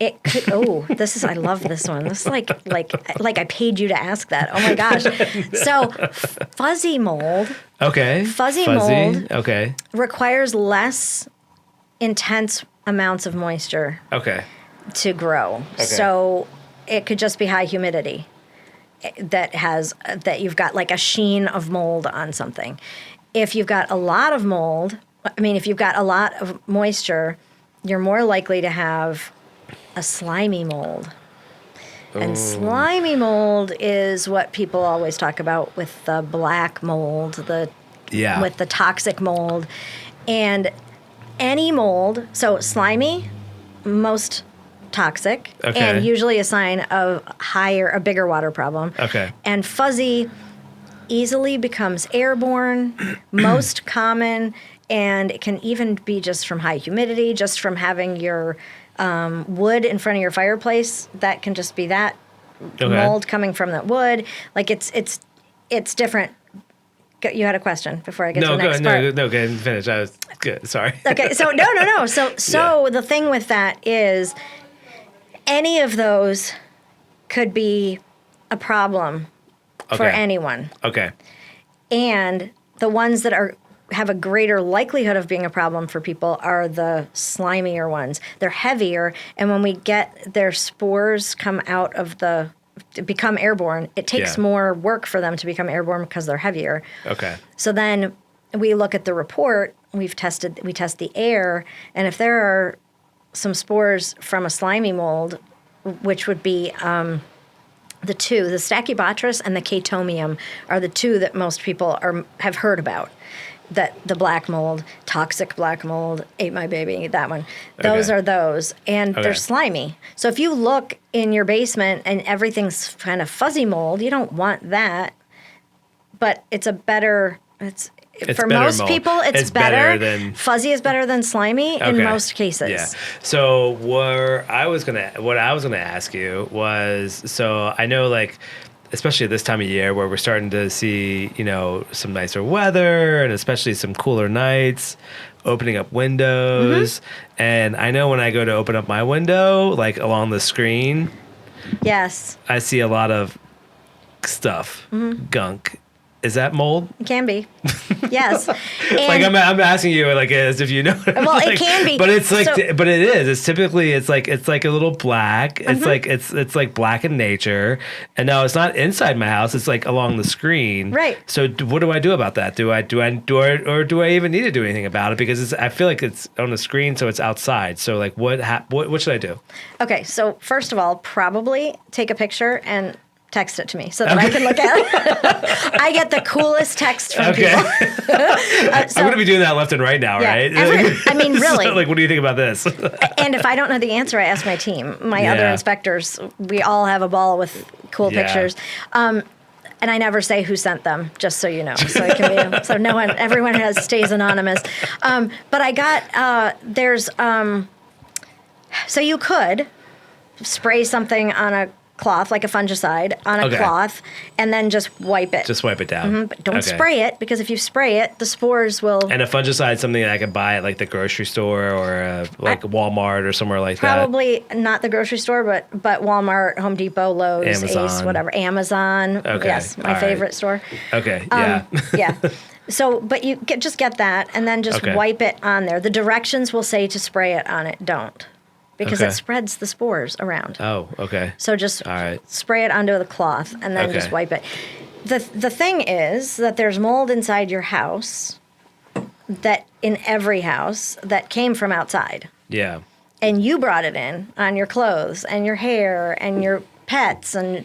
B: It could, I love this one. This is like I paid you to ask that. Oh my gosh. So fuzzy mold.
A: Okay.
B: Fuzzy mold.
A: Okay.
B: Requires less intense amounts of moisture.
A: Okay.
B: To grow. Okay. So it could just be high humidity that you've got like a sheen of mold on something. If you've got a lot of mold, if you've got a lot of moisture, you're more likely to have a slimy mold. And slimy mold is what people always talk about with the black mold, with the toxic mold. And any mold, so slimy, most toxic, and usually a sign of a bigger water problem.
A: Okay.
B: And fuzzy easily becomes airborne, most common, and it can even be just from high humidity, just from having your wood in front of your fireplace. That can just be that mold coming from that wood. Like it's different. You had a question before I get to the next part.
A: No, go ahead and finish. I was good. Sorry.
B: Okay, so no. So the thing with that is any of those could be a problem for anyone.
A: Okay.
B: And the ones that have a greater likelihood of being a problem for people are the slimier ones. They're heavier, and when we get their spores become airborne, it takes more work for them to become airborne because they're heavier.
A: Okay.
B: So then we look at the report, we test the air, and if there are some spores from a slimy mold, which would be the Stachybotrys and the Chaetomium are the two that most people have heard about. That the black mold, toxic black mold, ate my baby, that one. Those are those, and they're slimy. So if you look in your basement and everything's kind of fuzzy mold, you don't want that. But for most
A: mold.
B: People, it's better than fuzzy is better than slimy in most cases.
A: Yeah. So what I was gonna ask you was, so I know like, especially this time of year where we're starting to see, some nicer weather and especially some cooler nights, opening up windows. Mm-hmm. And I know when I go to open up my window, like along the screen,
B: yes,
A: I see a lot of stuff, gunk. Is that mold?
B: It can be. Yes.
A: Like I'm asking you like as if you know.
B: Well, like, it can be.
A: But it's like but it is. It's typically it's like a little black. It's like it's like black in nature. And no, it's not inside my house. It's like along the screen.
B: Right.
A: So what do I do about that? Do I even need to do anything about it, because I feel like it's on the screen, so it's outside. So like what should I do? Okay,
B: so first of all, probably take a picture and text it to me so that I can look at it. I get the coolest text from people.
A: I'm going to be doing that left and right now, right?
B: Really.
A: So, like, what do you think about this?
B: And if I don't know the answer, I ask my team, my other inspectors. We all have a ball with cool pictures. And I never say who sent them, just so you know. So it can be, so no one, everyone stays anonymous. But I got, so you could spray something on a cloth, like a fungicide, on a cloth, and then just wipe it.
A: Just wipe it down.
B: But don't spray it, because if you spray it, the spores will...
A: And a fungicide is something that I could buy at like the grocery store or Walmart or somewhere like
B: probably that? Probably not the grocery store, but Walmart, Home Depot, Lowe's,
A: Amazon.
B: Ace, whatever. Amazon.
A: Okay.
B: Yes, my favorite store.
A: Okay, yeah.
B: Yeah. So, but you just get that, and then just wipe it on there. The directions will say to spray it on it. Don't. Because it spreads the spores around.
A: Oh, okay.
B: So just spray it onto the cloth and then just wipe it. The thing is that there's mold inside your house, that in every house, that came from outside.
A: Yeah.
B: And you brought it in on your clothes and your hair and your pets and,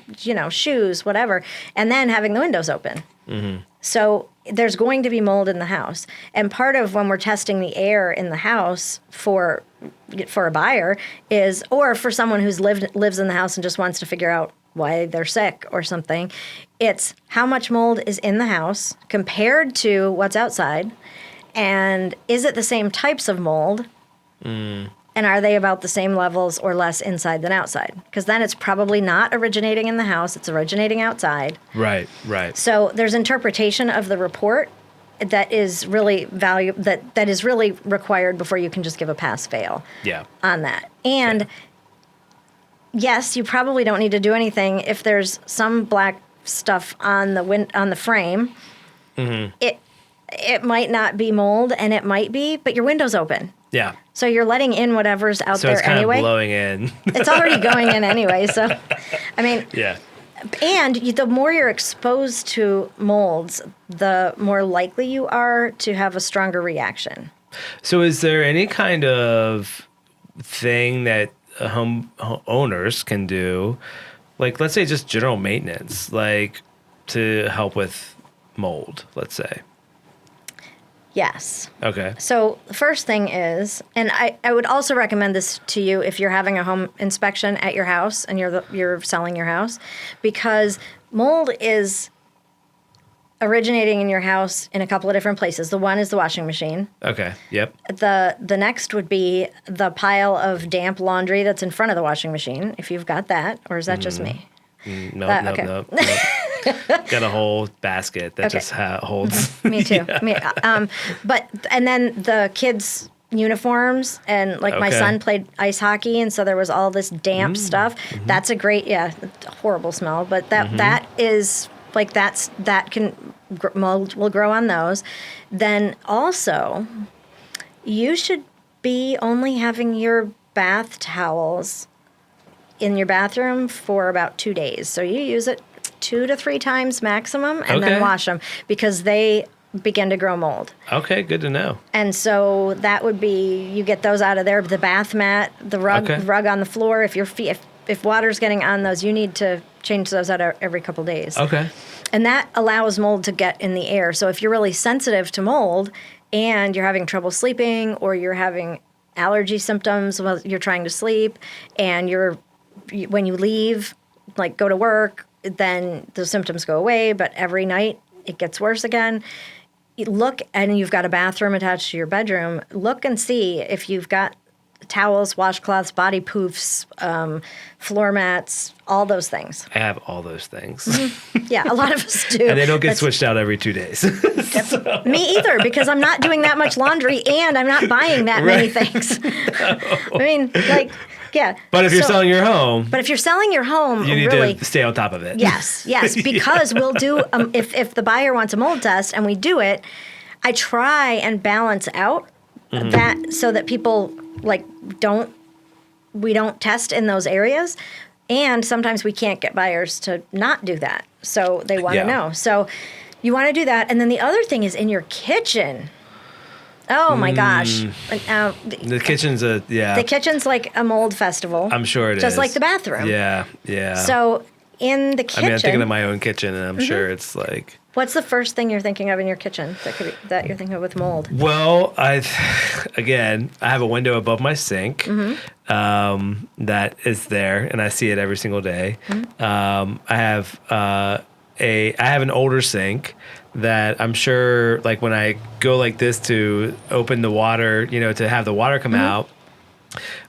B: shoes, whatever, and then having the windows open. Mm-hmm. So there's going to be mold in the house. And part of when we're testing the air in the house for a buyer is, or for someone who's lives in the house and just wants to figure out why they're sick or something, it's how much mold is in the house compared to what's outside, and is it the same types of mold, and are they about the same levels or less inside than outside? Because then it's probably not originating in the house, it's originating outside.
A: Right.
B: So there's interpretation of the report that is really that is really required before you can just give a pass-fail on that. And yes, you probably don't need to do anything if there's some black stuff on the frame. It might not be mold, and it might be, but your window's open.
A: Yeah.
B: So you're letting in whatever's out there anyway. So
A: it's kind of blowing in.
B: It's already going in anyway. So, I mean.
A: Yeah.
B: And the more you're exposed to molds, the more likely you are to have a stronger reaction.
A: So is there any kind of thing that home owners can do, like let's say just general maintenance, like to help with mold, let's say?
B: Yes.
A: Okay.
B: So the first thing is, and I would also recommend this to you if you're having a home inspection at your house and you're selling your house, because mold is originating in your house in a couple of different places. The one is the washing machine.
A: Okay. Yep.
B: The next would be the pile of damp laundry that's in front of the washing machine, if you've got that, or is that just me?
A: Nope. Got a whole basket that just holds.
B: Me too. But then the kids' uniforms, and like my son played ice hockey, and so there was all this damp stuff. That's a great, horrible smell, but that is like mold will grow on those. Then also, you should be only having your bath towels in your bathroom for about 2 days. So you use it 2 to 3 times maximum, and then wash them, because they begin to grow mold.
A: Okay, good to know.
B: And so that would be, you get those out of there. The bath mat, the rug on the floor. If water's getting on those, you need to change those out every couple days.
A: Okay.
B: And that allows mold to get in the air. So if you're really sensitive to mold and you're having trouble sleeping, or you're having allergy symptoms while you're trying to sleep, and when you leave, like go to work, then the symptoms go away, but every night it gets worse again. Look, and you've got a bathroom attached to your bedroom, look and see if you've got towels, washcloths, body poofs, floor mats, all those things.
A: I have all those things.
B: Yeah, a lot of us do.
A: And they don't get switched out every 2 days.
B: So. Me either, because I'm not doing that much laundry, and I'm not buying that many things. I mean, like... Yeah.
A: But if you're selling your home.
B: You
A: need to stay on top of it.
B: Yes, because we'll do, if the buyer wants a mold test and we do it, I try and balance out that so that people we don't test in those areas. And sometimes we can't get buyers to not do that. So they want to know. So you want to do that. And then the other thing is in your kitchen. Oh my gosh!
A: The kitchen's
B: The kitchen's like a mold festival.
A: I'm sure it is.
B: Just like the bathroom.
A: Yeah.
B: So in the kitchen,
A: I'm thinking of my own kitchen, and I'm sure it's like.
B: What's the first thing you're thinking of in your kitchen that you're thinking of with mold?
A: Well, I have a window above my sink that is there, and I see it every single day. I have an older sink that I'm sure, like when I go like this to open the water, to have the water come out,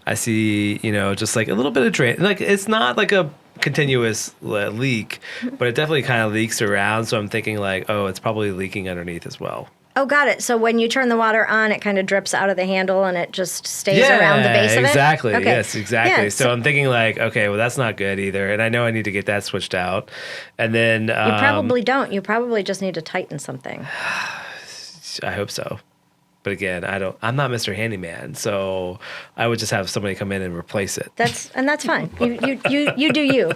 A: I see, just like a little bit of drain. Like it's not like a continuous leak, but it definitely kind of leaks around. So I'm thinking like, oh, it's probably leaking underneath as well.
B: Oh, got it. So when you turn the water on, it kind of drips out of the handle and it just stays around the base of it?
A: Exactly.
B: Okay.
A: Yes, exactly.
B: Yeah,
A: so I'm thinking like, okay, well, that's not good either. And I know I need to get that switched out. And then...
B: you probably don't. You probably just need to tighten something.
A: I hope so. But again, I'm not Mr. Handyman, so I would just have somebody come in and replace it.
B: That's fine. You do you.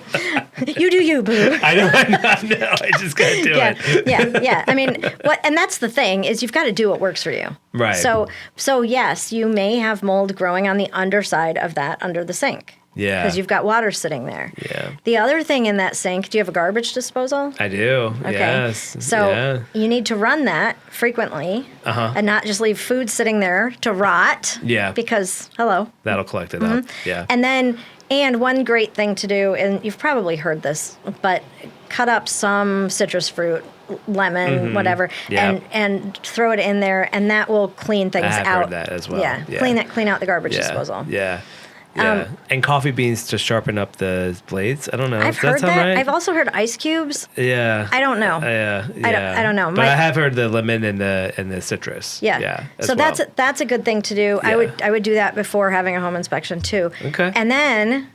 B: You do you, boo.
A: I know. I just gotta do it.
B: Yeah. I mean, and that's the thing is you've got to do what works for you.
A: Right.
B: So yes, you may have mold growing on the underside of that under the sink.
A: Yeah.
B: Because you've got water sitting there.
A: Yeah.
B: The other thing in that sink, do you have a garbage disposal?
A: I do.
B: Okay.
A: Yes.
B: So you need to run that frequently and not just leave food sitting there to rot.
A: Yeah.
B: Because, hello.
A: That'll collect it up. Yeah.
B: And one great thing to do, and you've probably heard this, but cut up some citrus fruit, lemon, whatever, and throw it in there, and that will clean things out.
A: I have heard that as well.
B: Yeah. Clean out the garbage disposal.
A: Yeah. Yeah. And coffee beans to sharpen up the blades. I don't know.
B: I've heard that. Right? I've also heard ice cubes.
A: Yeah.
B: I don't know. I don't know.
A: But I have heard the lemon and the citrus.
B: Yeah.
A: Yeah.
B: So that's a good thing to do.
A: Yeah.
B: I would do that before having a home inspection too.
A: Okay.
B: And then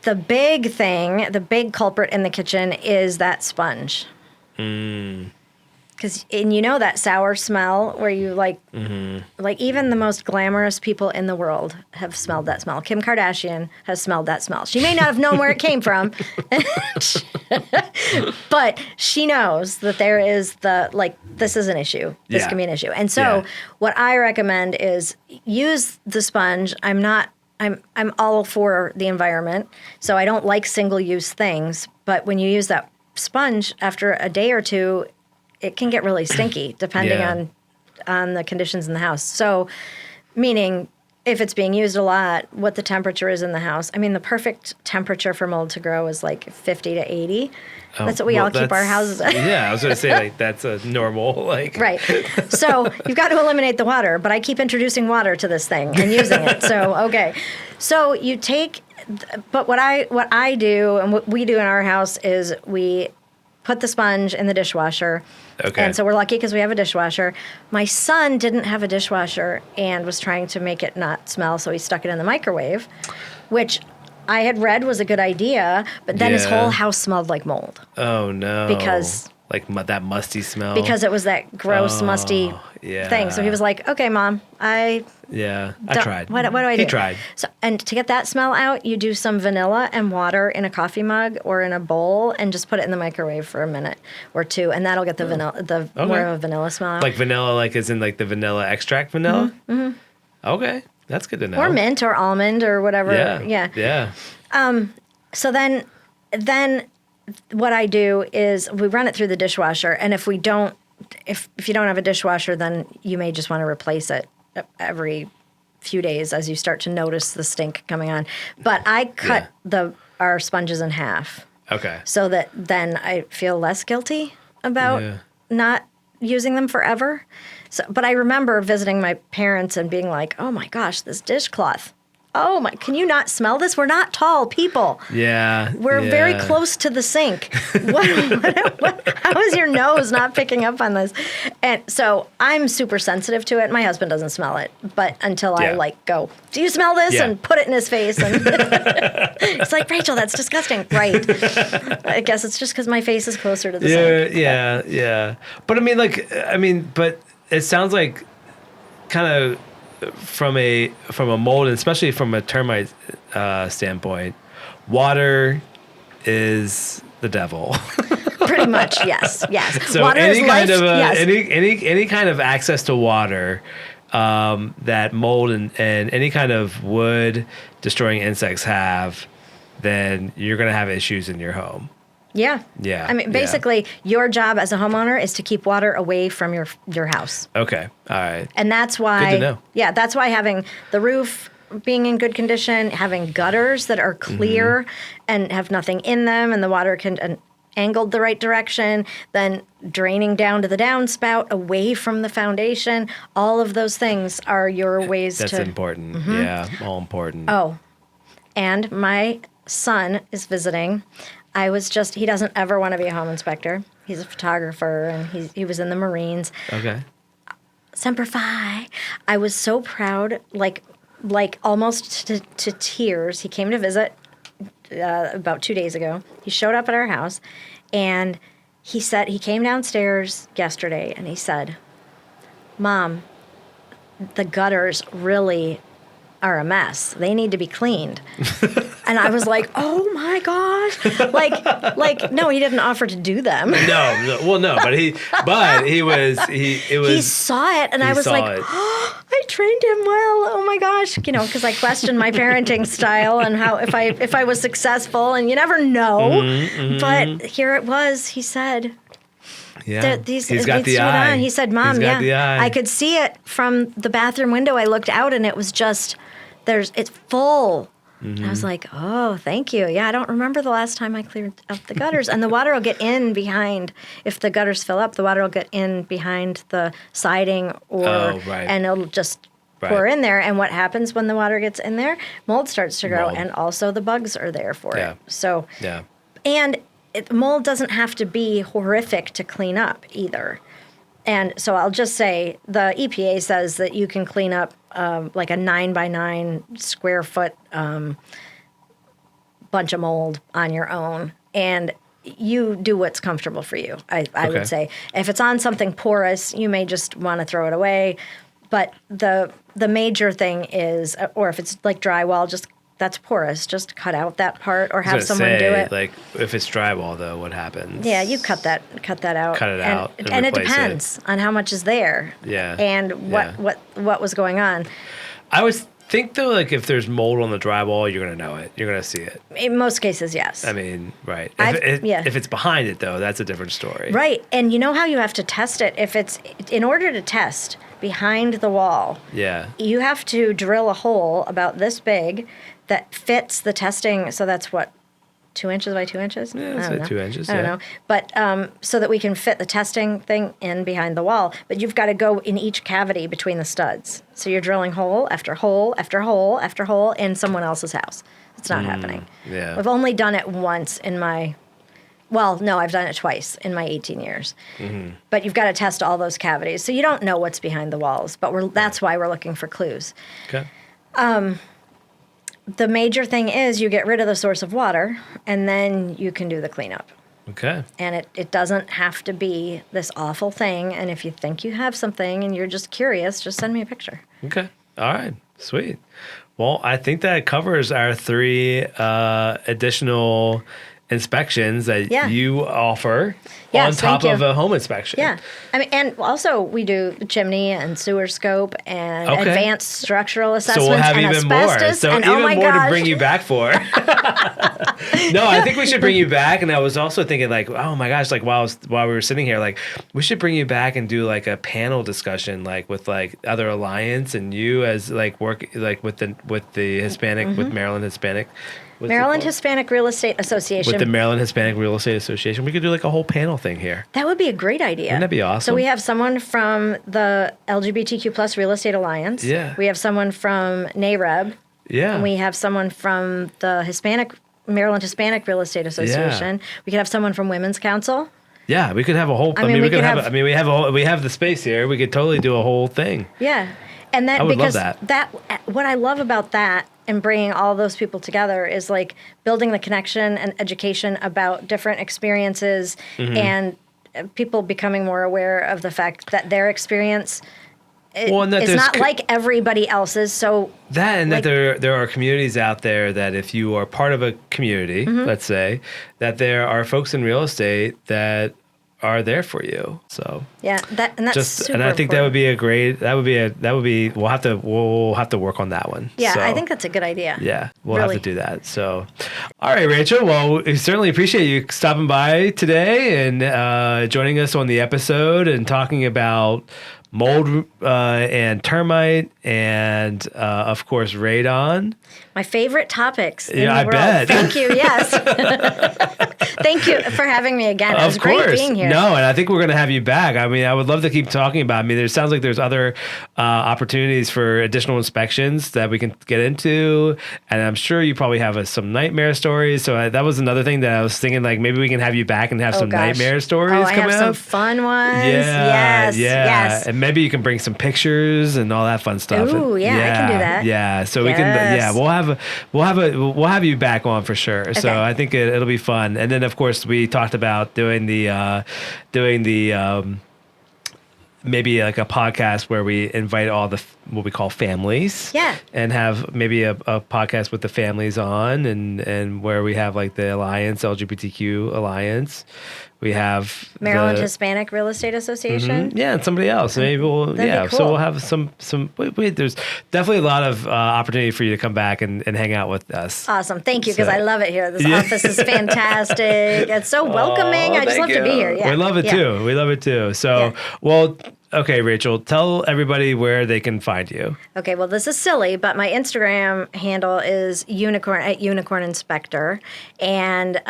B: the big thing, the big culprit in the kitchen is that sponge. And you know that sour smell where you like even the most glamorous people in the world have smelled that smell. Kim Kardashian has smelled that smell. She may not have known where it came from, but she knows that there is this is an issue. This can be an issue. And so what I recommend is use the sponge. I'm all for the environment, so I don't like single-use things. But when you use that sponge after a day or two, it can get really stinky depending on the conditions in the house. So, meaning if it's being used a lot, what the temperature is in the house. I mean, the perfect temperature for mold to grow is like 50 to 80. That's what we all keep our houses at.
A: Yeah, I was going to say that's a normal
B: Right. So you've got to eliminate the water, but I keep introducing water to this thing and using it. So okay. So you take, but what I do and what we do in our house is we put the sponge in the dishwasher.
A: Okay.
B: And so we're lucky because we have a dishwasher. My son didn't have a dishwasher and was trying to make it not smell, so he stuck it in the microwave, which I had read was a good idea, but then his whole house smelled like mold.
A: Oh, no.
B: Because
A: that musty smell?
B: Because it was that gross, musty thing. So he was like, okay, Mom, I
A: tried.
B: What do I do?
A: He tried.
B: So, and to get that smell out, you do some vanilla and water in a coffee mug or in a bowl and just put it in the microwave for a minute or two, and that'll get the vanilla, more of a vanilla smell out.
A: Like vanilla, like as in like the vanilla extract vanilla? Mm-hmm. Okay. That's good to know.
B: Or mint or almond or whatever.
A: Yeah.
B: So then what I do is we run it through the dishwasher, and if you don't have a dishwasher, then you may just want to replace it every few days as you start to notice the stink coming on. But I cut our sponges in half.
A: Okay.
B: So that then I feel less guilty about not using them forever. So, but I remember visiting my parents and being like, "Oh my gosh, this dishcloth! Oh my, can you not smell this? We're not tall people.
A: Yeah,
B: we're very close to the sink. How is your nose not picking up on this?" And so I'm super sensitive to it. My husband doesn't smell it, but until I go, "Do you smell this?" and put it in his face, and it's like, "Rachel, that's disgusting." Right? I guess it's just because my face is closer to the sink.
A: Yeah. But it sounds like kind of from a mold, and especially from a termite standpoint, water is the devil.
B: Pretty much, yes.
A: So
B: water
A: any
B: is
A: kind
B: life,
A: of any kind of access to water, that mold and any kind of wood destroying insects have, then you're gonna have issues in your home.
B: Yeah. I mean, basically, your job as a homeowner is to keep water away from your house.
A: Okay. All right.
B: And that's why.
A: Good to know.
B: Yeah, that's why having the roof being in good condition, having gutters that are clear and have nothing in them, and the water can angled the right direction, then draining down to the downspout away from the foundation. All of those things are your ways
A: That's
B: to.
A: That's important. Yeah, all important.
B: Oh, and my son is visiting. He doesn't ever want to be a home inspector. He's a photographer, and he was in the Marines.
A: Okay.
B: Semper Fi. I was so proud, like almost to tears. He came to visit about 2 days ago. He showed up at our house, and he said, he came downstairs yesterday, and he said, "Mom, the gutters really are a mess. They need to be cleaned." And I was like, oh my gosh. Like, no, he didn't offer to do them.
A: No, but he
B: saw it, and I was like, oh, I trained him well. Oh my gosh. Because I questioned my parenting style and how, if I was successful, and you never know. But here it was, he said.
A: Yeah, he's got the eye.
B: He said, Mom, I could see it from the bathroom window. I looked out, and it was just, it's full. And I was like, oh, thank you. Yeah, I don't remember the last time I cleared up the gutters. And the water will get in behind, if the gutters fill up, the water will get in behind the siding, and it'll just pour in there. And what happens when the water gets in there? Mold starts to grow, and also the bugs are there for it. So, and mold doesn't have to be horrific to clean up either. And so I'll just say the EPA says that you can clean up like a 9x9 square foot bunch of mold on your own. And you do what's comfortable for you, I would say. If it's on something porous, you may just want to throw it away. But the major thing is, or if it's like drywall, that's porous, just cut out that part or have someone do it.
A: Like, if it's drywall, though, what happens?
B: Yeah, you cut that out.
A: Cut it out.
B: And it depends on how much is there.
A: Yeah.
B: And what was going on.
A: I always think, though, like, if there's mold on the drywall, you're going to know it. You're going to see it.
B: In most cases, yes.
A: I mean, right. If it's behind it, though, that's a different story.
B: Right. And you know how you have to test it? In order to test behind the wall, you have to drill a hole about this big that fits the testing. So that's what, 2 inches by 2 inches?
A: Yeah, it's like 2 inches.
B: I don't know. But so that we can fit the testing thing in behind the wall. But you've got to go in each cavity between the studs. So you're drilling hole after hole after hole after hole in someone else's house. It's not happening.
A: Yeah.
B: We've only done it once in my, I've done it twice in my 18 years. But you've got to test all those cavities. So you don't know what's behind the walls. But that's why we're looking for clues.
A: Okay.
B: The major thing is you get rid of the source of water, and then you can do the cleanup.
A: Okay.
B: And it doesn't have to be this awful thing. And if you think you have something and you're just curious, just send me a picture.
A: Okay. All right. Sweet. Well, I think that covers our 3 additional inspections that you offer on top of a home inspection.
B: Yeah. I mean, and also we do the chimney and sewer scope and advanced structural assessments.
A: So we'll have
B: and
A: even more. So
B: and
A: even more to bring you back for. No, I think we should bring you back. And I was also thinking, like, oh my gosh, like while we were sitting here, like we should bring you back and do like a panel discussion, like with like other alliance and you as like work like with the Hispanic with Maryland Hispanic.
B: Maryland Hispanic Real Estate Association.
A: With the Maryland Hispanic Real Estate Association. We could do like a whole panel thing here.
B: That would be a great idea.
A: Wouldn't that be awesome?
B: So we have someone from the LGBTQ plus Real Estate Alliance.
A: Yeah.
B: We have someone from NAREB.
A: Yeah.
B: And we have someone from the Maryland Hispanic Real Estate Association. Yeah. We could have someone from Women's Council.
A: Yeah, we could have a whole. We have the space here. We could totally do a whole thing.
B: Yeah. And that,
A: I would
B: because
A: love that.
B: What I love about that and bringing all those people together is like building the connection and education about different experiences and people becoming more aware of the fact that their experience is not like everybody else's. So
A: that there are communities out there that if you are part of a community, let's say, that there are folks in real estate that are there for you. So
B: yeah, that's super
A: and I think
B: important.
A: that would be we'll have to work on that one.
B: Yeah,
A: so,
B: I think that's a good idea.
A: Yeah, we'll have to do that. So all right, Rachel, well, we certainly appreciate you stopping by today and joining us on the episode and talking about mold and termite and of course radon.
B: My favorite topics in the
A: I
B: world.
A: Bet.
B: Thank you. Yes. Thank you for having me again. It was great being here.
A: No, and I think we're going to have you back. I mean, I would love to keep talking about it. I mean, it sounds like there's other opportunities for additional inspections that we can get into, and I'm sure you probably have some nightmare stories. So that was another thing that I was thinking, like maybe we can have you back and have some nightmare stories come out.
B: I have some fun ones. Yes.
A: And maybe you can bring some pictures and all that fun stuff.
B: Ooh, I can do that.
A: Yeah, so we can. Yeah, we'll have you back on for sure. Okay. So I think it'll be fun. And then of course we talked about doing the maybe like a podcast where we invite all the what we call families.
B: Yeah.
A: And have maybe a podcast with the families on, and where we have like the Alliance, LGBTQ Alliance. We have
B: Maryland Hispanic Real Estate Association.
A: Yeah, and somebody else. Maybe we'll
B: That'd be cool.
A: So we'll have some. Wait, there's definitely a lot of opportunity for you to come back and hang out with us.
B: Awesome, thank you, because I love it here. This office is fantastic. It's so welcoming. I just love to be here. Yeah,
A: we love it too. We love it too. So, well, okay, Rachel, tell everybody where they can find you.
B: Okay, well, this is silly, but my Instagram handle is Unicorn Inspector, and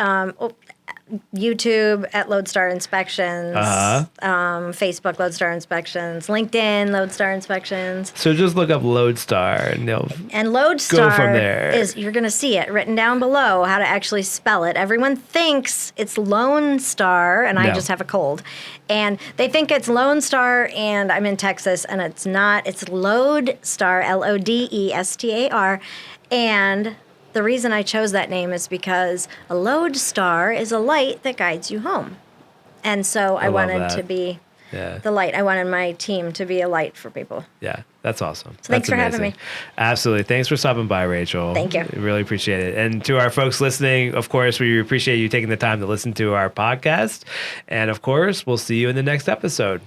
B: YouTube at Lodestar Inspections, Facebook Lodestar Inspections, LinkedIn Lodestar Inspections.
A: So just look up Lodestar
B: and Lodestar
A: go from there.
B: You're going to see it written down below how to actually spell it. Everyone thinks it's Lone Star, and I just have a cold. And they think it's Lone Star, and I'm in Texas, and it's not. It's Lodestar, Lodestar, and the reason I chose that name is because a lodestar is a light that guides you home. And so I wanted to be the light. I wanted my team to be a light for people.
A: Yeah, that's awesome.
B: So thanks for having me.
A: Absolutely. Thanks for stopping by, Rachel.
B: Thank you.
A: We really appreciate it. And to our folks listening, of course, we appreciate you taking the time to listen to our podcast. And of course, we'll see you in the next episode.